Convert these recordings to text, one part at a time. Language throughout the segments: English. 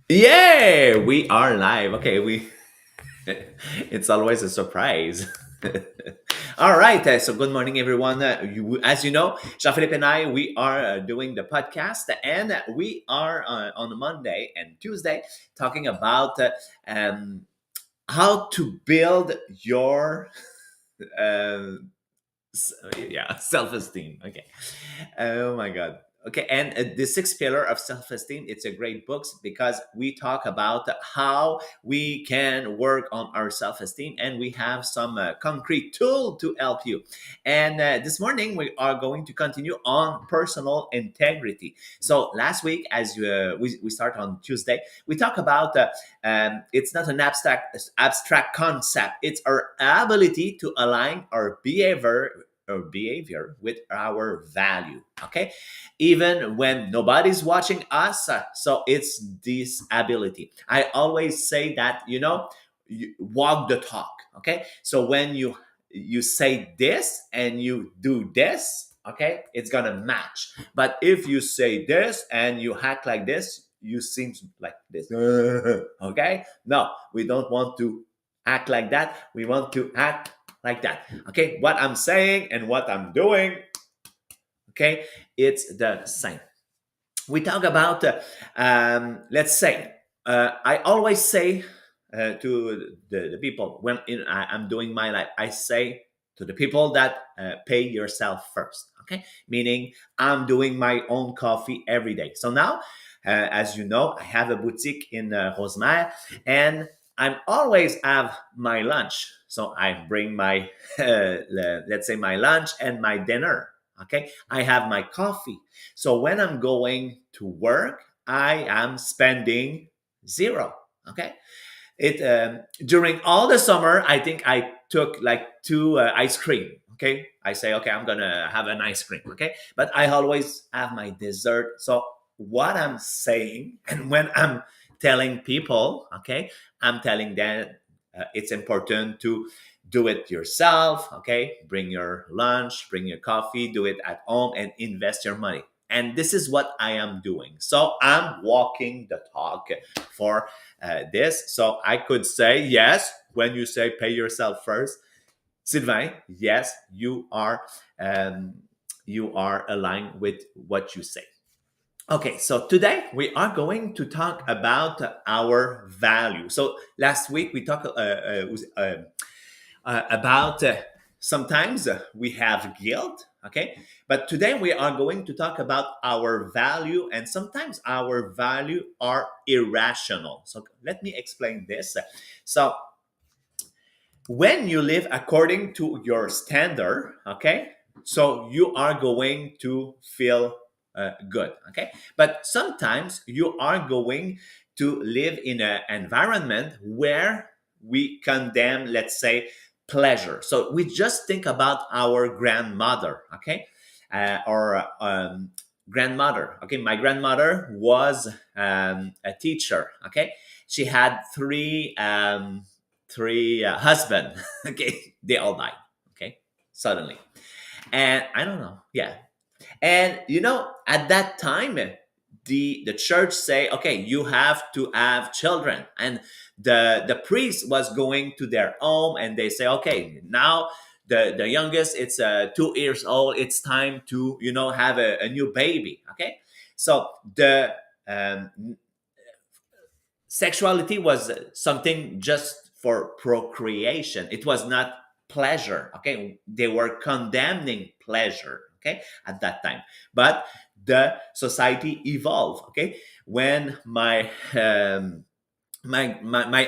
Yeah, we are live. Okay, we it's always a surprise. All right, so good morning, everyone. As you know, Jean-Philippe and I, we are doing the podcast, and we are on Monday and Tuesday talking about um, how to build your uh, self-esteem. Okay. Oh my god. Okay, and the sixth pillar of self-esteem, it's a great book because we talk about how we can work on our self-esteem, and we have some concrete tool to help you. And this morning we are going to continue on personal integrity. So last week, as we start on Tuesday, we talk about it's not an abstract concept. It's our ability to align our behavior with our value. Okay, even when nobody's watching us. So it's this ability. I always say that, you walk the talk. Okay, so when you say this and you do this, okay, it's gonna match. But if you say this and you act like this, you seem like this. Okay, no, we don't want to act like that. We want to act like that. Okay, what I'm saying and what I'm doing, okay, it's the same. We talk about, let's say, I always say to the people when I'm doing my life, I say to the people that pay yourself first. Okay, meaning I'm doing my own coffee every day. So now, as you know, I have a boutique in Rosemère, and I'm always have my lunch. So I bring my, let's say, my lunch and my dinner. Okay, I have my coffee. So when I'm going to work, I am spending zero. Okay. It During all the summer, I think I took like two ice cream. Okay. I say, okay, I'm gonna have an ice cream. Okay. But I always have my dessert. So what I'm saying, and when I'm telling people, okay, I'm telling them it's important to do it yourself. Okay, bring your lunch, bring your coffee, do it at home, and invest your money. And this is what I am doing. So I'm walking the talk for this. So I could say, yes, when you say pay yourself first, Sylvain, yes, um, you are aligned with what you say. Okay, so today we are going to talk about our value. So last week we talked about sometimes we have guilt. Okay, but today we are going to talk about our value, and sometimes our value are irrational. So let me explain this. So when you live according to your standard, okay, so you are going to feel good. Okay, but sometimes you are going to live in an environment where we condemn, let's say, pleasure. So we just think about our grandmother. Okay, or grandmother. Okay, my grandmother was a teacher. Okay, she had three husband. Okay, they all died. Okay, suddenly, and I don't know. Yeah, and at that time, the church say, okay, you have to have children, and the priest was going to their home, and they say, okay, now the youngest, it's 2 years old, it's time to have a new baby. Okay, so the um, sexuality was something just for procreation. It was not pleasure. Okay, they were condemning pleasure. Okay, at that time, but the society evolved. Okay, when my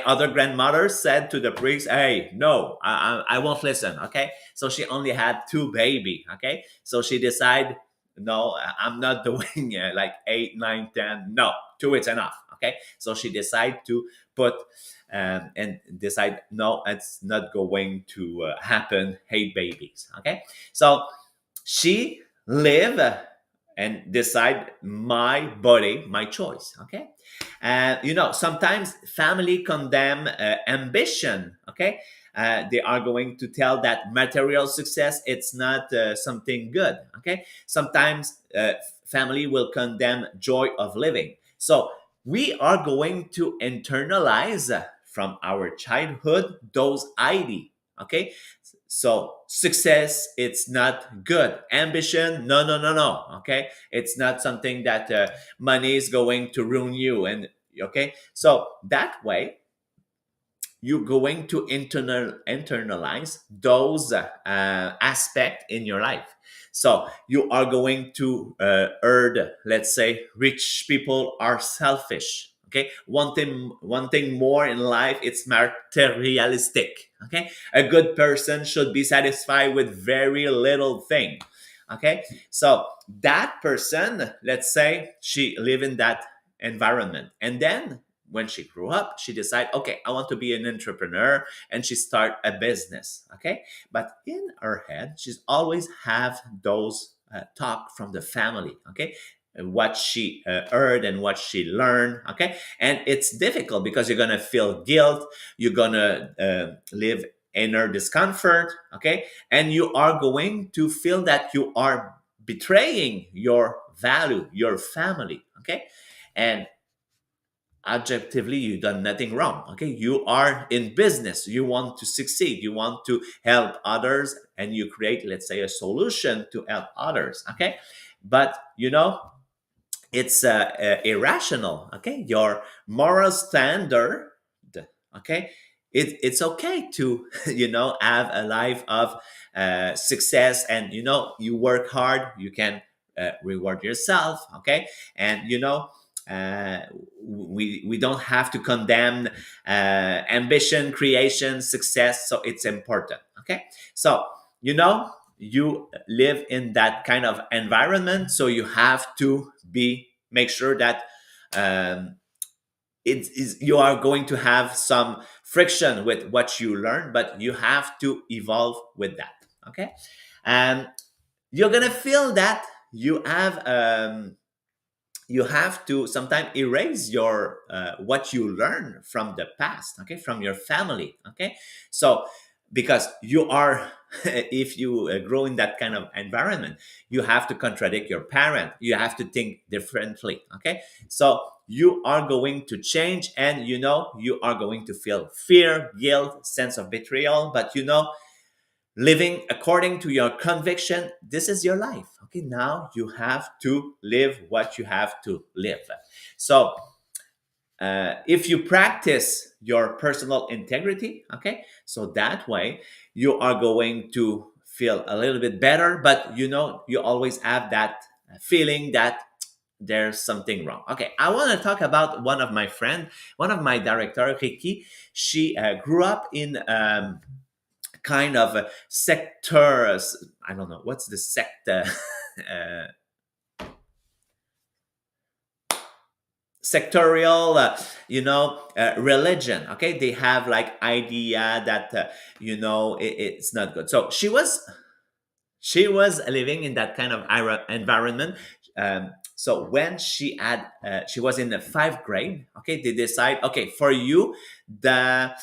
other grandmother said to the priest, hey, no, I won't listen. Okay, so she only had two baby. Okay, so she decided, no, I'm not doing like 8, 9, 10. No, two it's enough. Okay, so she decided to put and decide, no, it's not going to happen, 8 babies. Okay, so she live and decide, my body, my choice. Okay, and sometimes family condemn ambition. Okay, they are going to tell that material success, it's not something good. Okay, sometimes family will condemn joy of living. So we are going to internalize from our childhood those ID. Okay, so success, it's not good. Ambition, no, no, no, no. Okay, it's not something that money is going to ruin you. And okay, so that way you're going to internalize those aspect in your life. So you are going to heard, let's say, rich people are selfish. Okay, one thing more in life, it's materialistic. Okay, a good person should be satisfied with very little thing. Okay, so that person, let's say, she live in that environment, and then when she grew up, she decided, okay, I want to be an entrepreneur, and she start a business. Okay, but in her head, she's always have those talk from the family. Okay, what she heard and what she learned. Okay, and it's difficult because you're gonna feel guilt, you're gonna live inner discomfort. Okay, and you are going to feel that you are betraying your value, your family. Okay, and objectively you've done nothing wrong. Okay, you are in business, you want to succeed, you want to help others, and you create, let's say, a solution to help others. Okay, but it's irrational. Okay, your moral standard. Okay, it's okay to have a life of success, and you work hard, you can reward yourself. Okay, and uh, we don't have to condemn ambition, creation, success. So it's important. Okay, so you live in that kind of environment, so you have to be make sure that um, it is you are going to have some friction with what you learn, but you have to evolve with that. Okay, and you're gonna feel that you have to sometimes erase your what you learn from the past. Okay, from your family. Okay, so because you are if you grow in that kind of environment, you have to contradict your parent, you have to think differently. Okay, so you are going to change, and you are going to feel fear, guilt, sense of betrayal, but living according to your conviction, this is your life. Okay, now you have to live what you have to live. So if you practice your personal integrity, okay, so that way you are going to feel a little bit better, but you always have that feeling that there's something wrong. Okay, I want to talk about one of my friend, one of my director, Ricky. She grew up in kind of a sector. I don't know what's the sector. uh, Sectorial religion. Okay, they have like idea that it's not good. So she was living in that kind of environment. So when she was in the 5th grade. Okay, they decide, okay, for you, the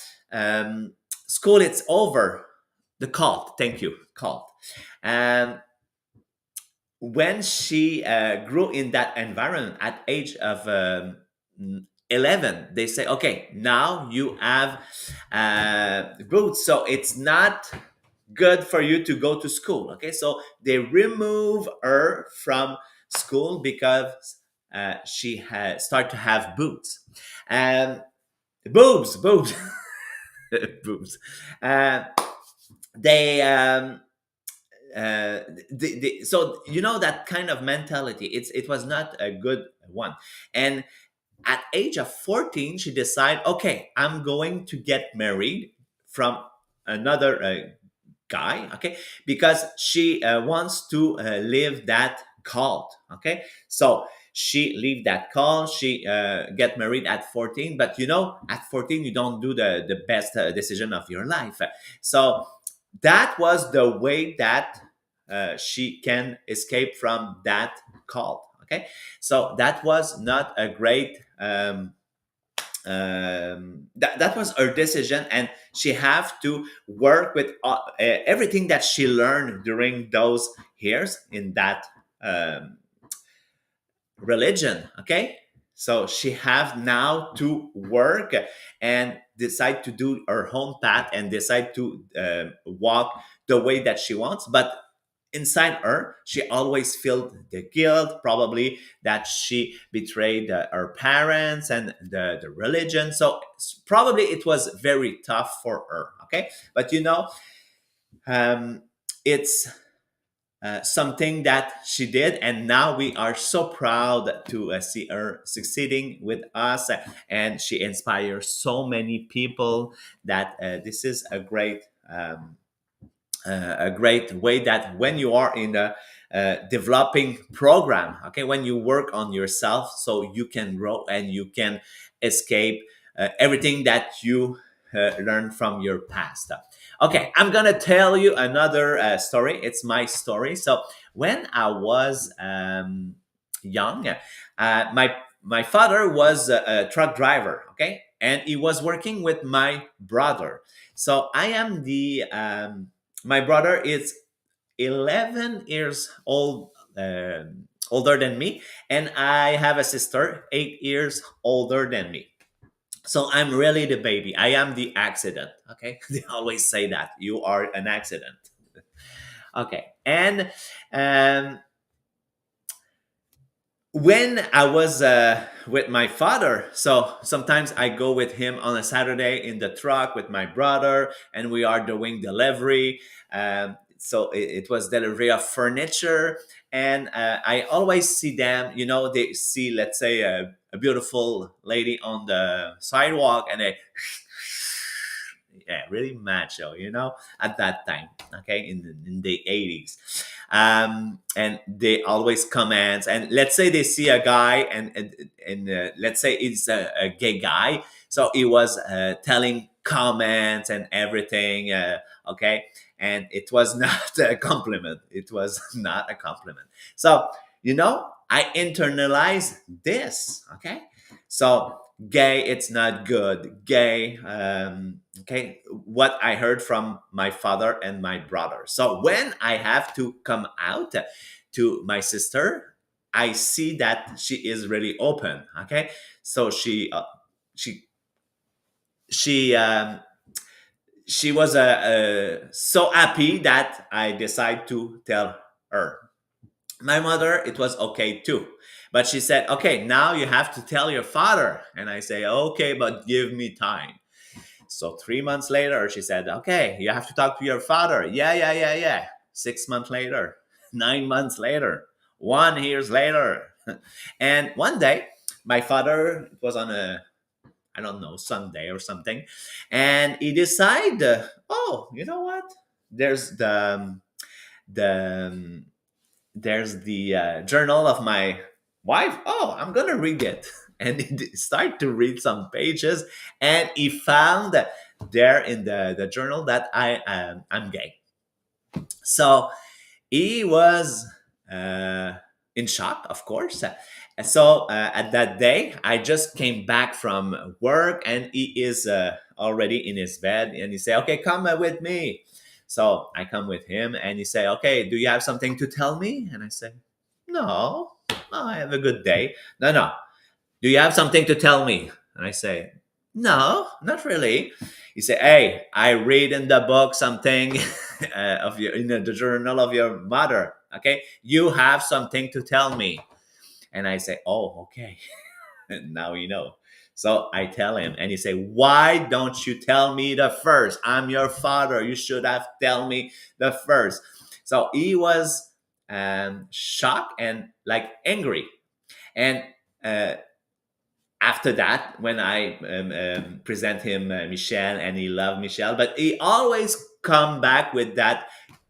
school, it's over. The cult, thank you, cult. And when she grew in that environment at age of 11, they say, okay, now you have boots, so it's not good for you to go to school. Okay, so they remove her from school because she had start to have boots and boobs boobs. uh, they so that kind of mentality, it was not a good one. And at age of 14, she decided, okay, I'm going to get married from another guy. Okay, because she wants to live that cult. Okay, so she leave that cult, she get married at 14, but at 14 you don't do the best decision of your life. So that was the way that she can escape from that cult. Okay, so that was not a great that was her decision, and she have to work with everything that she learned during those years in that um, religion. Okay, So she have now to work and decide to do her own path and decide to walk the way that she wants. But inside her, she always felt the guilt, probably that she betrayed her parents and the religion. So probably it was very tough for her. Okay, but um, it's something that she did, and now we are so proud to see her succeeding with us, and she inspires so many people that this is a great way that when you are in a developing program, okay, when you work on yourself so you can grow and you can escape everything that you learned from your past. Okay, I'm gonna tell you another story. It's my story. So when I was young, my father was a truck driver, okay, and he was working with my brother. So I am the my brother is 11 years older than me, and I have a sister 8 years older than me. So I'm really the baby. I am the accident. Okay, they always say that you are an accident. Okay, and um, when I was with my father, so sometimes I go with him on a Saturday in the truck with my brother, and we are doing delivery. So it was delivery of furniture, and I always see them. They see, let's say, a beautiful lady on the sidewalk, and they yeah, really macho, at that time, okay, in the 80s. And they always comments, and let's say they see a guy, and let's say it's a gay guy, so he was telling comments and everything, okay, and it was not a compliment. It was not a compliment. So I internalized this, okay. So gay, it's not good. Gay, okay, what I heard from my father and my brother. So when I have to come out to my sister, I see that she is really open, okay. So she she she was so happy that I decide to tell her. My mother, it was okay too, but she said, okay, now you have to tell your father. And I say, okay, but give me time. So 3 months later, she said, okay, you have to talk to your father. Yeah, yeah, yeah, yeah. 6 months later, 9 months later, 1 years later. And one day, my father, it was on a, I don't know, Sunday or something, and he decided, oh, you know what, there's the there's the journal of my wife. Oh, I'm gonna read it. And he start to read some pages, and he found that there in the journal that I'm gay. So he was uh, in shock, of course. And so at that day, I just came back from work, and he is already in his bed, and he said, "Okay, come with me." So I come with him, and he say, "Okay, do you have something to tell me?" And I say, "No, no, I have a good day." No, no. Do you have something to tell me? And I say, "No, not really." He say, "Hey, I read in the book something of your in the journal of your mother. Okay, you have something to tell me." And I say, "Oh, okay." Now you know. So I tell him, and he say, "Why don't you tell me the first? I'm your father. You should have tell me the first." So he was shocked and like angry. And uh, after that, when I present him Michelle, and he loved Michelle, but he always come back with that.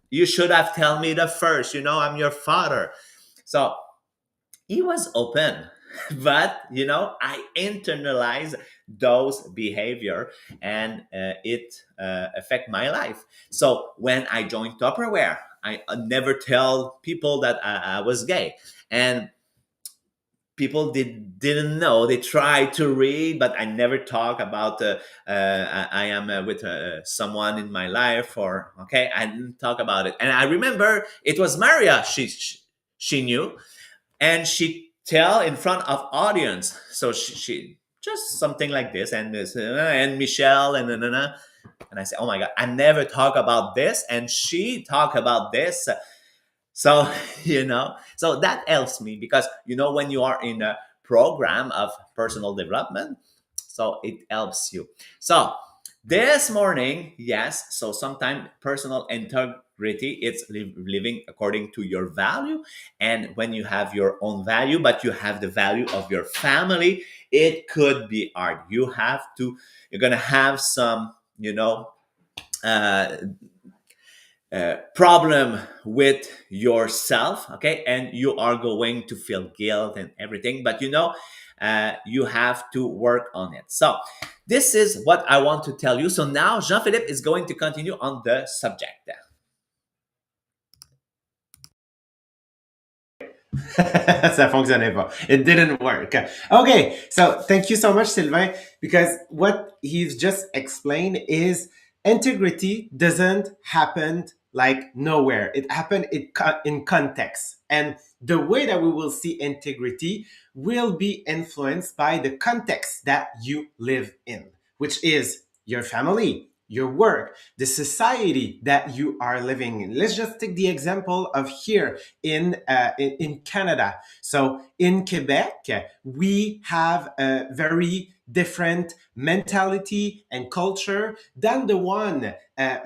You should have tell me the first. I'm your father. So he was open, but I internalized those behavior, and it affect my life. So when I joined Tupperware, I never tell people that I was gay, and people didn't know. They tried to read, but I never talk about I am with someone in my life, or okay, I didn't talk about it. And I remember it was Maria. She knew, and she tell in front of audience. So she just something like this, and Michelle and I say, oh my god, I never talk about this, and she talk about this. So so that helps me because when you are in a program of personal development, so it helps you. So this morning, yes, so sometimes personal integrity, it's living according to your value. And when you have your own value but you have the value of your family, it could be hard. You're gonna have some uh, problem with yourself, okay, and you are going to feel guilt and everything, but you have to work on it. So this is what I want to tell you. So now Jean-Philippe is going to continue on the subject. Ça fonctionnait pas. It didn't work. Okay, so thank you so much, Sylvain, because what he's just explained is integrity doesn't happen like nowhere. It happened in context. And the way that we will see integrity will be influenced by the context that you live in, which is your family, your work, the society that you are living in. Let's just take the example of here in Canada. So in Quebec, we have a very different mentality and culture than the one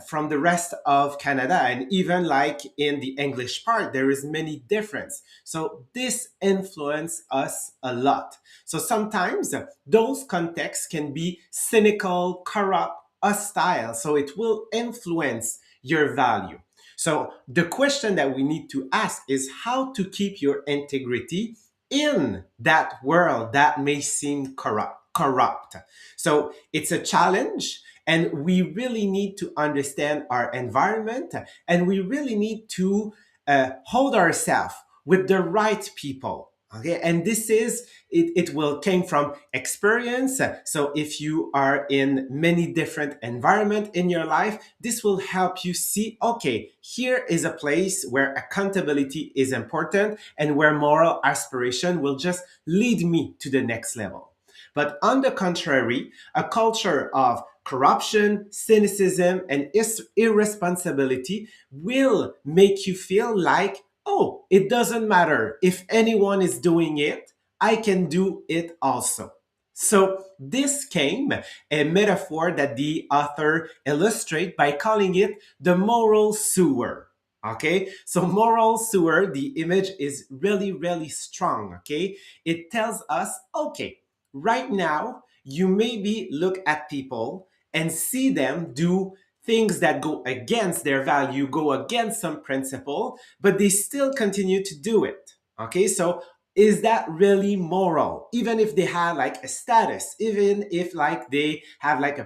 from the rest of Canada, and even like in the English part, there is many difference. So this influence us a lot. So sometimes those contexts can be cynical, corrupt, hostile. So it will influence your value. So the question that we need to ask is how to keep your integrity in that world that may seem corrupt. So it's a challenge, and we really need to understand our environment, and we really need to hold ourselves with the right people. Okay, and this is it will came from experience. So if you are in many different environment in your life, this will help you see, okay, here is a place where accountability is important and where moral aspiration will just lead me to the next level. But on the contrary, a culture of corruption, cynicism, and irresponsibility will make you feel like, oh, it doesn't matter if anyone is doing it, I can do it also. So this came a metaphor that the author illustrate by calling it the moral sewer. Okay, so moral sewer, the image is really, really strong. Okay, it tells us, okay, right now you maybe look at people and see them do things that go against their value, go against some principle, but they still continue to do it. Okay, so is that really moral? Even if they have like a status, even if like they have like a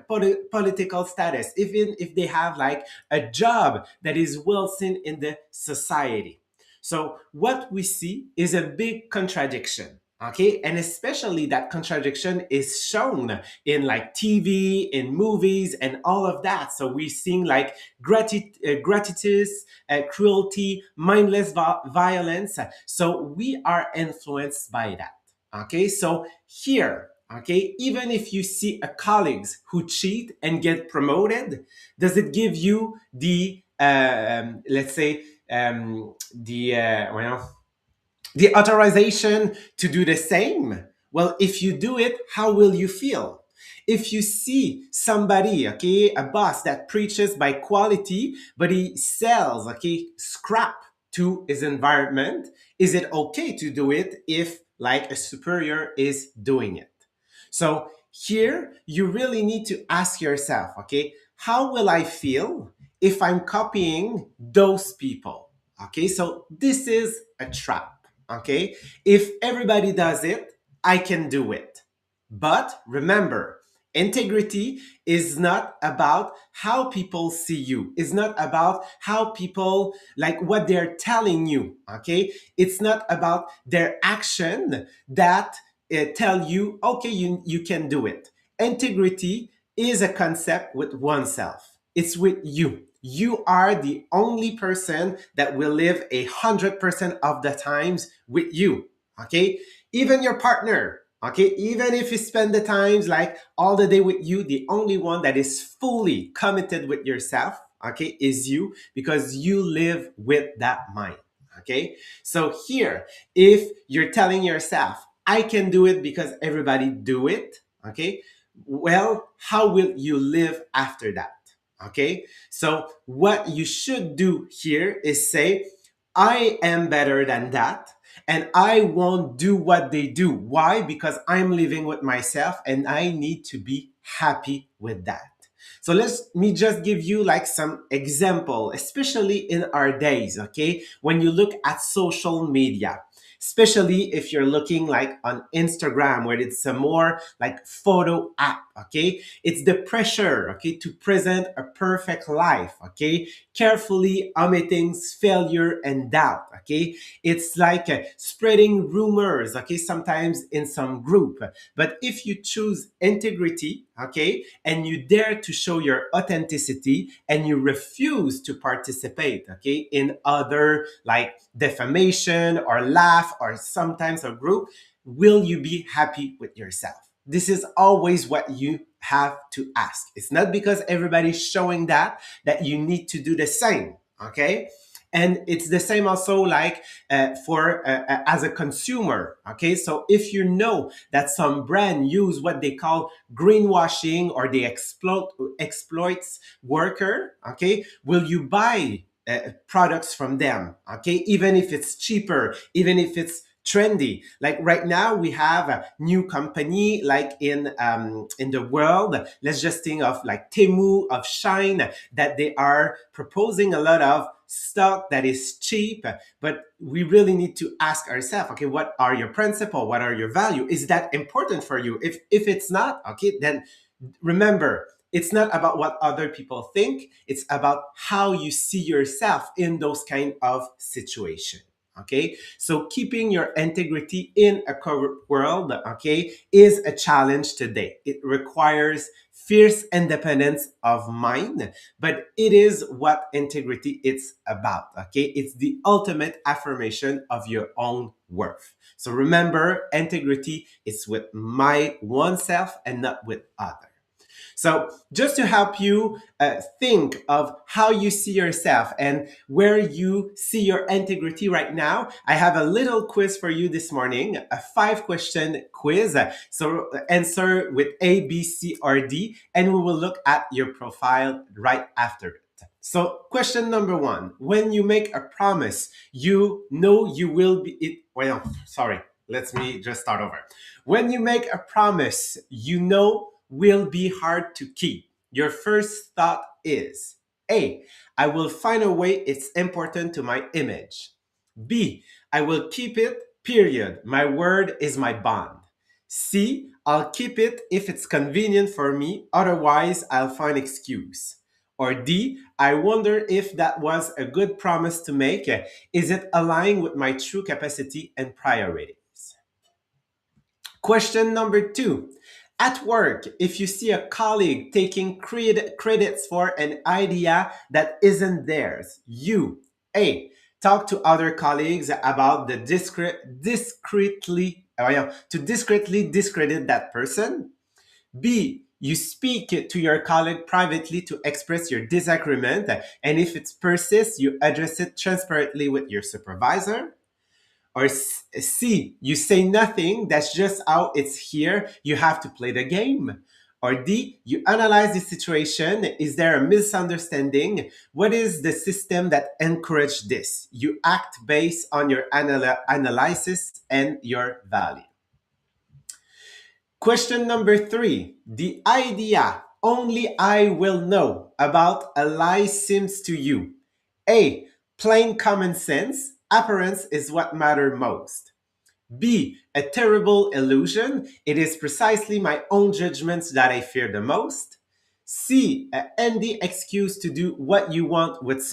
political status, even if they have like a job that is well seen in the society. So what we see is a big contradiction. Okay, and especially that contradiction is shown in like TV, in movies, and all of that. So we're seeing like gratuitous cruelty, mindless violence. So we are influenced by that. Okay, so here, okay, even if you see a colleagues who cheat and get promoted, does it give you the let's say the authorization to do the same? Well, if you do it, how will you feel? If you see somebody, okay, a boss that preaches by quality, but he sells, okay, scrap to his environment, is it okay to do it if like a superior is doing it? So here you really need to ask yourself, okay, how will I feel if I'm copying those people? Okay, so this is a trap. Okay, if everybody does it, I can do it. But remember, integrity is not about how people see you. It's not about how people like what they're telling you. Okay, it's not about their action that tell you, okay, you can do it. Integrity is a concept with oneself. It's with you. You are the only person that will live 100% of the times with you. Okay, Even your partner, okay, even if you spend the times like all the day with you, the only one that is fully committed with yourself, okay, is you, because you live with that mind. Okay, so here, if you're telling yourself, I can do it because everybody do it, okay, well, how will you live after that? Okay, so what you should do here is say, I am better than that, and I won't do what they do. Why? Because I'm living with myself and I need to be happy with that. So let me just give you like some example, especially in our days, okay? When you look at social media, especially if you're looking like on Instagram, where it's a more like photo app, okay? It's the pressure, okay, to present a perfect life, okay? Carefully omitting failure and doubt, okay? It's like spreading rumors, okay, sometimes in some group. But if you choose integrity, okay, and you dare to show your authenticity and you refuse to participate, okay, in other like defamation or laugh or sometimes a group, will you be happy with yourself? This is always what you have to ask. It's not because everybody's showing that you need to do the same, okay? And it's the same also like for as a consumer, okay? So if you know that some brand use what they call greenwashing, or they exploits worker, okay, will you buy products from them, okay, even if it's cheaper, even if it's trendy? Like right now we have a new company like in the world. Let's just think of like Temu, of Shine, that they are proposing a lot of stock that is cheap. But we really need to ask ourselves, okay, what are your principle, what are your value? Is that important for you? If it's not, okay, then remember, it's not about what other people think, it's about how you see yourself in those kind of situation. Okay, so keeping your integrity in a corrupt world, okay, is a challenge today. It requires fierce independence of mind, but it is what integrity is about. Okay, it's the ultimate affirmation of your own worth. So remember, integrity is with my oneself and not with others. So, just to help you think of how you see yourself and where you see your integrity right now, I have a little quiz for you this morning, a 5 question quiz. So, answer with A, B, C, or D, and we will look at your profile right after it. So, question number one: when you make a promise, you know you will be it. Well, sorry, let me just start over. When you make a promise, you know will be hard to keep, your first thought is A, I will find a way, it's important to my image. B, I will keep it, period. My word is my bond. C, I'll keep it if it's convenient for me, otherwise I'll find excuse. Or D, I wonder if that was a good promise to make. Is it aligned with my true capacity and priorities? Question number two. At work, if you see a colleague taking credits for an idea that isn't theirs, you A, talk to other colleagues about the discreetly to discreetly discredit that person. B, you speak to your colleague privately to express your disagreement, and if it persists, you address it transparently with your supervisor. Or C, you say nothing, that's just how it's here, you have to play the game. Or D, you analyze the situation, is there a misunderstanding? What is the system that encouraged this? You act based on your analysis and your value. Question number three. The idea only I will know about a lie seems to you. A, plain common sense. Appearance is what matters most. B, a terrible illusion. It is precisely my own judgments that I fear the most. C, a handy excuse to do what you want with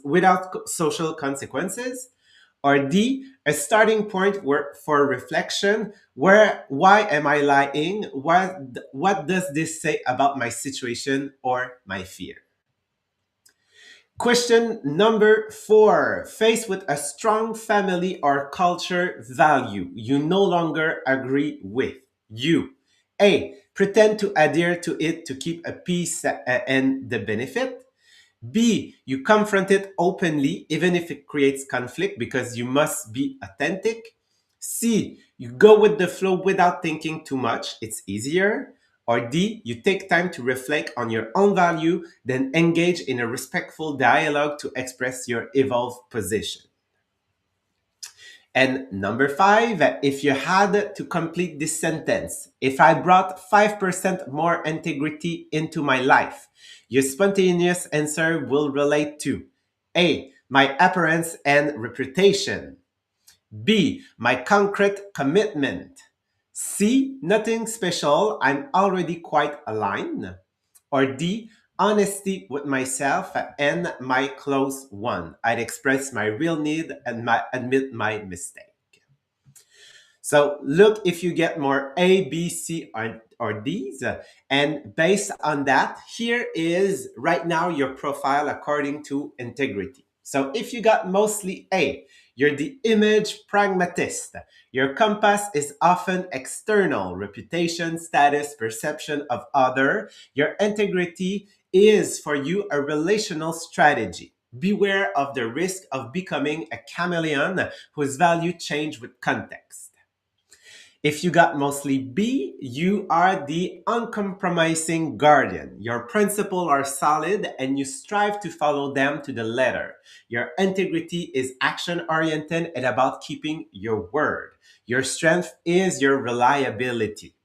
without social consequences. Or D, a starting point for reflection. Why am I lying? What does this say about my situation or my fear? Question number 4. Faced with a strong family or culture value you no longer agree with, you A. Pretend to adhere to it to keep a peace and the benefit. B. You confront it openly, even if it creates conflict, because you must be authentic. C. You go with the flow without thinking too much. It's easier. Or D. You take time to reflect on your own value, then engage in a respectful dialogue to express your evolved position. And number 5, if you had to complete this sentence, if I brought 5% more integrity into my life, your spontaneous answer will relate to A. My appearance and reputation. B. My concrete commitment. C. Nothing special. I'm already quite aligned. Or D. Honesty with myself and my close one. I'd express my real need and admit my mistake. So look if you get more A, B, C, or D's. And based on that, here is right now your profile according to integrity. So if you got mostly A, you're the image pragmatist. Your compass is often external, reputation, status, perception of other. Your integrity is for you a relational strategy. Beware of the risk of becoming a chameleon whose value change with context. If you got mostly B, you are the uncompromising guardian. Your principles are solid and you strive to follow them to the letter. Your integrity is action oriented and about keeping your word. Your strength is your reliability.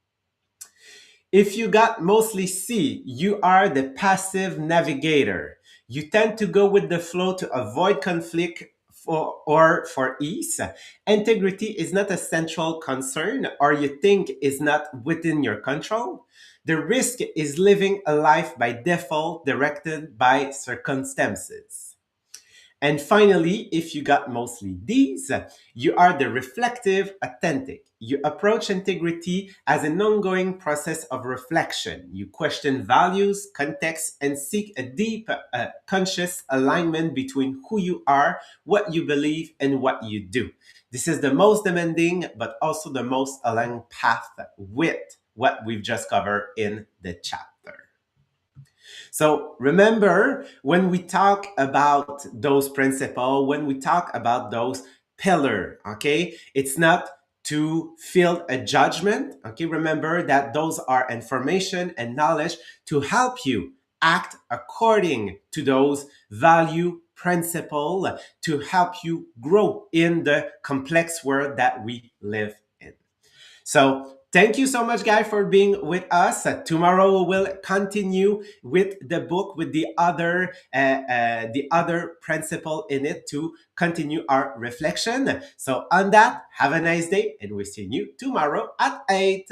If you got mostly C, you are the passive navigator. You tend to go with the flow to avoid conflict for ease. Integrity is not a central concern or you think is not within your control. The risk is living a life by default directed by circumstances. And finally, if you got mostly these, you are the reflective authentic. You approach integrity as an ongoing process of reflection. You question values, context, and seek a deep, conscious alignment between who you are, what you believe, and what you do. This is the most demanding, but also the most aligned path with what we've just covered in the chapter. So remember, when we talk about those principles, when we talk about those pillars, okay, it's not to feel a judgment. Okay, remember that those are information and knowledge to help you act according to those value principle to help you grow in the complex world that we live in. So thank you so much, guys, for being with us. Tomorrow we will continue with the book with the other principle in it to continue our reflection. So on that, have a nice day, and we'll see you tomorrow at 8.